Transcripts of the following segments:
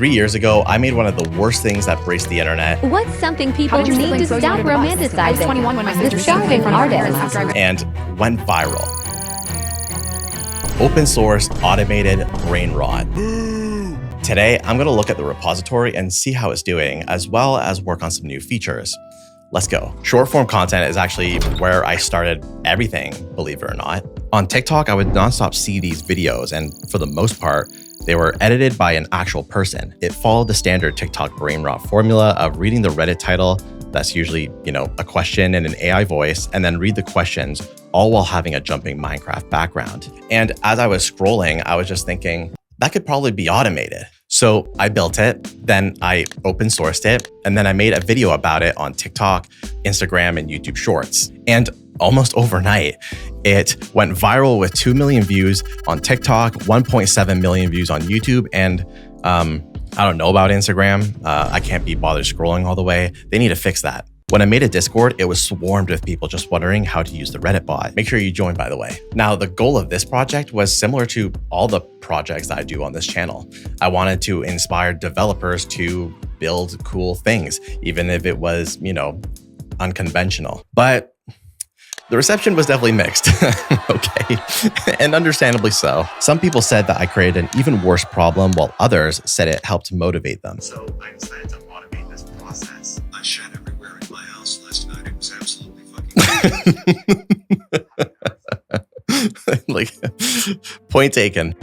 3 years ago, I made one of the worst things that braced the internet. What's something people need to stop romanticizing? The starving artist. And went viral. Open source automated brain rot. Today, I'm going to look at the repository and see how it's doing, as well as work on some new features. Let's go. Short form content is actually where I started everything, believe it or not. On TikTok, I would nonstop see these videos, and for the most part, they were edited by an actual person. It followed the standard TikTok brain rot formula of reading the Reddit title, that's usually, a question in an AI voice, and then read the questions, all while having a jumping Minecraft background. And as I was scrolling, I was just thinking, that could probably be automated. So I built it, then I open sourced it, and then I made a video about it on TikTok, Instagram, and YouTube Shorts. And almost overnight, it went viral with 2 million views on TikTok, 1.7 million views on YouTube, and I don't know about Instagram. I can't be bothered scrolling all the way. They need to fix that. When I made a Discord, it was swarmed with people just wondering how to use the Reddit bot. Make sure you join, by the way. Now, the goal of this project was similar to all the projects that I do on this channel. I wanted to inspire developers to build cool things, even if it was, unconventional. But the reception was definitely mixed, okay, and understandably so. Some people said that I created an even worse problem, while others said it helped motivate them. So I decided to automate this process. I shat everywhere in my house last night. It was absolutely fucking Point taken.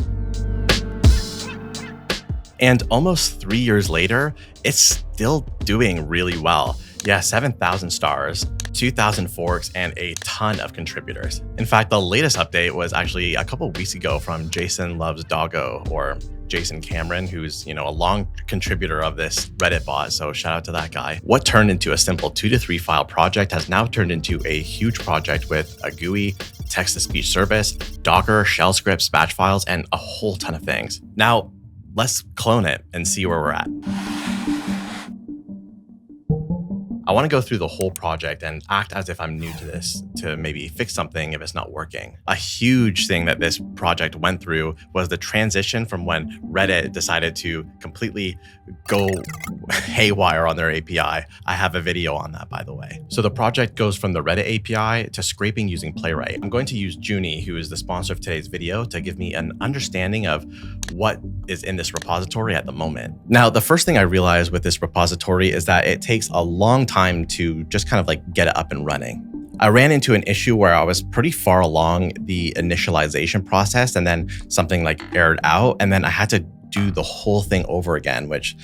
And almost 3 years later, it's still doing really well. Yeah, 7,000 stars, 2,000 forks, and a ton of contributors. In fact, the latest update was actually a couple weeks ago from Jason Loves Doggo, or Jason Cameron, who's a long contributor of this Reddit bot, so shout out to that guy. What turned into a simple 2 to 3 file project has now turned into a huge project with a GUI, text-to-speech service, Docker, shell scripts, batch files, and a whole ton of things. Now, let's clone it and see where we're at. I want to go through the whole project and act as if I'm new to this to maybe fix something if it's not working. A huge thing that this project went through was the transition from when Reddit decided to completely go haywire on their API. I have a video on that, by the way. So the project goes from the Reddit API to scraping using Playwright. I'm going to use Junie, who is the sponsor of today's video, to give me an understanding of what is in this repository at the moment. Now, the first thing I realized with this repository is that it takes a long time to just kind of get it up and running. I ran into an issue where I was pretty far along the initialization process, and then something errored out, and then I had to do the whole thing over again, which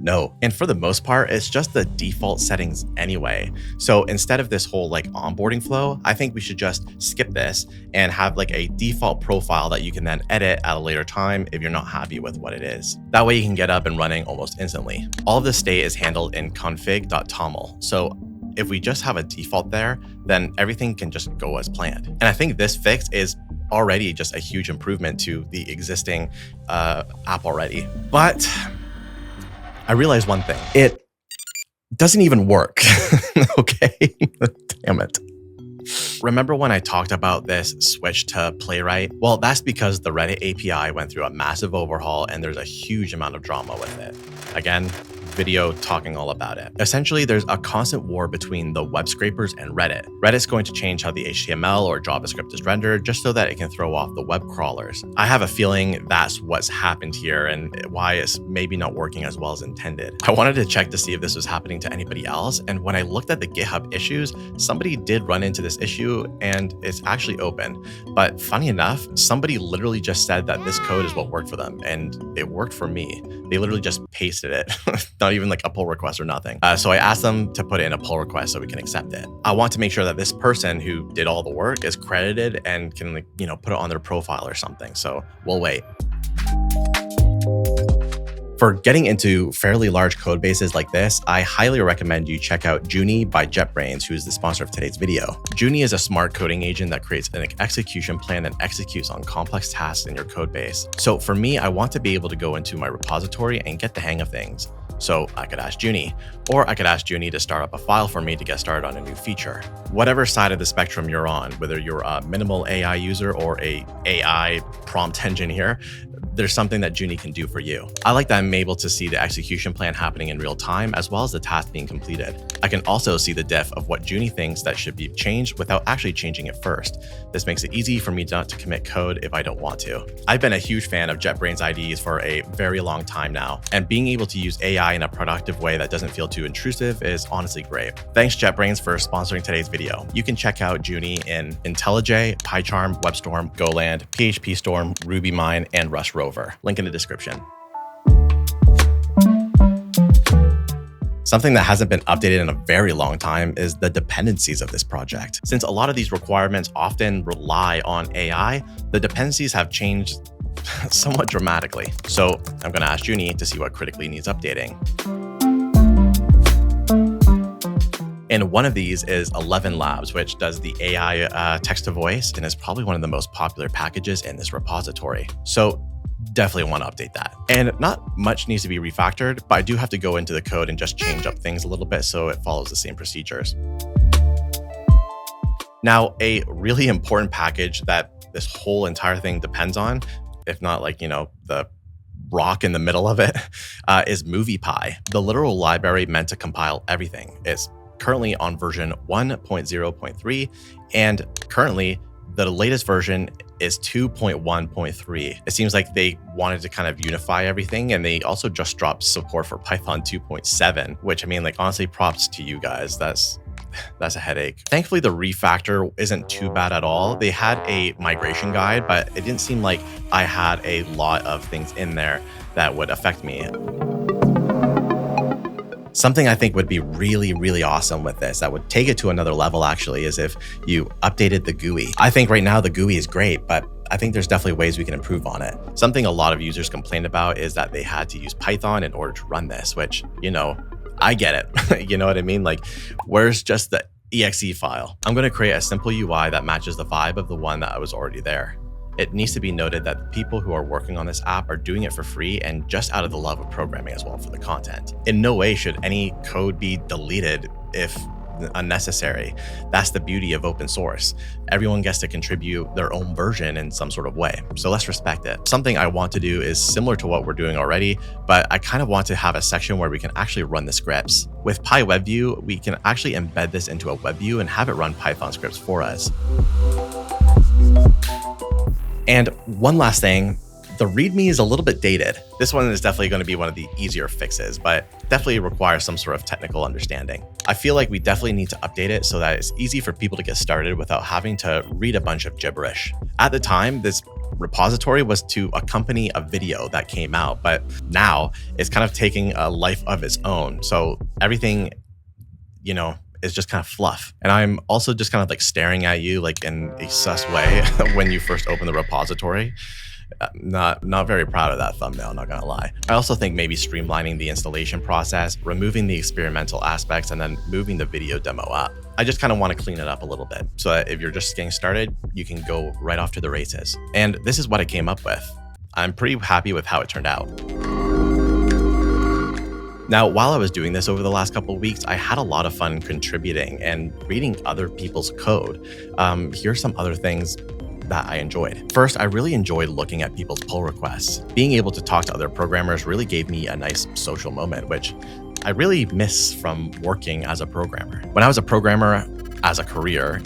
no. And for the most part, it's just the default settings anyway. So instead of this whole onboarding flow, I think we should just skip this and have a default profile that you can then edit at a later time if you're not happy with what it is. That way you can get up and running almost instantly. All of this state is handled in config.toml. So if we just have a default there, then everything can just go as planned. And I think this fix is already just a huge improvement to the existing app already. But I realized one thing. It doesn't even work, okay? Damn it. Remember when I talked about this switch to Playwright? Well, that's because the Reddit API went through a massive overhaul and there's a huge amount of drama with it. Again, video talking all about it. Essentially, there's a constant war between the web scrapers and Reddit. Reddit's going to change how the HTML or JavaScript is rendered just so that it can throw off the web crawlers. I have a feeling that's what's happened here and why it's maybe not working as well as intended. I wanted to check to see if this was happening to anybody else, and when I looked at the GitHub issues, somebody did run into this issue and it's actually open. But funny enough, somebody literally just said that this code is what worked for them, and it worked for me. They literally just pasted it. Not even a pull request or nothing. So I asked them to put in a pull request so we can accept it. I want to make sure that this person who did all the work is credited and can put it on their profile or something. So we'll wait. For getting into fairly large code bases like this, I highly recommend you check out Junie by JetBrains, who is the sponsor of today's video. Junie is a smart coding agent that creates an execution plan that executes on complex tasks in your code base. So for me, I want to be able to go into my repository and get the hang of things. So I could ask Junie, or I could ask Junie to start up a file for me to get started on a new feature. Whatever side of the spectrum you're on, whether you're a minimal AI user or a AI prompt engineer, there's something that Junie can do for you. I like that I'm able to see the execution plan happening in real time, as well as the task being completed. I can also see the diff of what Junie thinks that should be changed without actually changing it first. This makes it easy for me not to commit code if I don't want to. I've been a huge fan of JetBrains IDEs for a very long time now, and being able to use AI in a productive way that doesn't feel too intrusive is honestly great. Thanks JetBrains for sponsoring today's video. You can check out Junie in IntelliJ, PyCharm, WebStorm, Golang, PHP Storm, RubyMine, and Rust Rover. Link in the description. Something that hasn't been updated in a very long time is the dependencies of this project. Since a lot of these requirements often rely on AI, the dependencies have changed somewhat dramatically. So I'm going to ask Junie to see what critically needs updating. And one of these is 11 Labs, which does the AI text-to-voice and is probably one of the most popular packages in this repository. So definitely want to update that. And not much needs to be refactored, but I do have to go into the code and just change up things a little bit so it follows the same procedures. Now, a really important package that this whole entire thing depends on, if not like, the rock in the middle of it, is MoviePy, the literal library meant to compile everything. It's currently on version 1.0.3, and currently the latest version is 2.1.3. It seems like they wanted to kind of unify everything, and they also just dropped support for Python 2.7, which honestly, props to you guys. That's a headache. Thankfully, the refactor isn't too bad at all. They had a migration guide, but it didn't seem like I had a lot of things in there that would affect me. Something I think would be really, really awesome with this, that would take it to another level actually, is if you updated the GUI. I think right now the GUI is great, but I think there's definitely ways we can improve on it. Something a lot of users complained about is that they had to use Python in order to run this, which, I get it. You know what I mean? Like, where's just the exe file? I'm going to create a simple UI that matches the vibe of the one that was already there. It needs to be noted that the people who are working on this app are doing it for free and just out of the love of programming as well for the content. In no way should any code be deleted if unnecessary. That's the beauty of open source. Everyone gets to contribute their own version in some sort of way. So let's respect it. Something I want to do is similar to what we're doing already, but I kind of want to have a section where we can actually run the scripts. With PyWebView, we can actually embed this into a web view and have it run Python scripts for us. And one last thing, the README is a little bit dated. This one is definitely going to be one of the easier fixes, but definitely requires some sort of technical understanding. I feel like we definitely need to update it so that it's easy for people to get started without having to read a bunch of gibberish. At the time, this repository was to accompany a video that came out, but now it's kind of taking a life of its own. So everything, is just kind of fluff. And I'm also just kind of like staring at you like in a sus way when you first open the repository. Not very proud of that thumbnail, not gonna lie. I also think maybe streamlining the installation process, removing the experimental aspects, and then moving the video demo up. I just kind of want to clean it up a little bit so that if you're just getting started, you can go right off to the races. And this is what I came up with. I'm pretty happy with how it turned out. Now, while I was doing this over the last couple of weeks, I had a lot of fun contributing and reading other people's code. Here's some other things that I enjoyed. First, I really enjoyed looking at people's pull requests. Being able to talk to other programmers really gave me a nice social moment, which I really miss from working as a programmer. When I was a programmer as a career,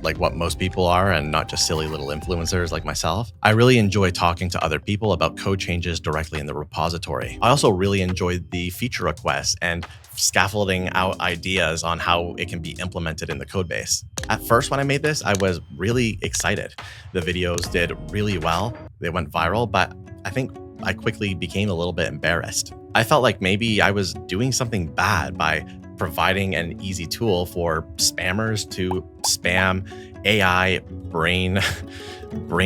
like what most people are and not just silly little influencers like myself, I really enjoy talking to other people about code changes directly in the repository. I also really enjoyed the feature requests and scaffolding out ideas on how it can be implemented in the code base. At first, when I made this, I was really excited. The videos did really well. They went viral, but I think I quickly became a little bit embarrassed. I felt like maybe I was doing something bad by providing an easy tool for spammers to spam AI brain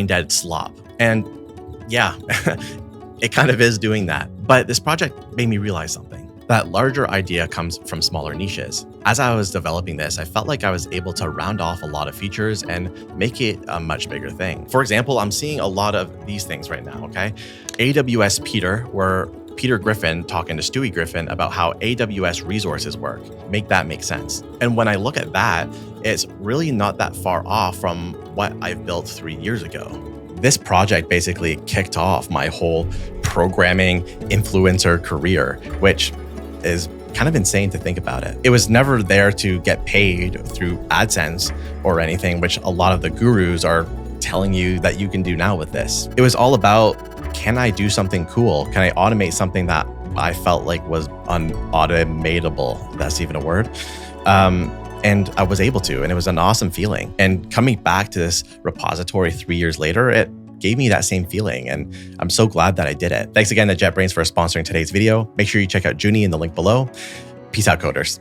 dead slop. And yeah, it kind of is doing that. But this project made me realize something. That larger idea comes from smaller niches. As I was developing this, I felt like I was able to round off a lot of features and make it a much bigger thing. For example, I'm seeing a lot of these things right now, okay? AWS Peter, where Peter Griffin talking to Stewie Griffin about how AWS resources work. Make that make sense. And when I look at that, it's really not that far off from what I've built 3 years ago. this project basically kicked off my whole programming influencer career, which is kind of insane to think about it. It was never there to get paid through AdSense or anything, which a lot of the gurus are telling you that you can do now with this. It was all about, can I do something cool? Can I automate something that I felt like was unautomatable? If that's even a word. And I was able to, and it was an awesome feeling. And coming back to this repository 3 years later, it gave me that same feeling. And I'm so glad that I did it. Thanks again to JetBrains for sponsoring today's video. Make sure you check out Junie in the link below. Peace out, coders.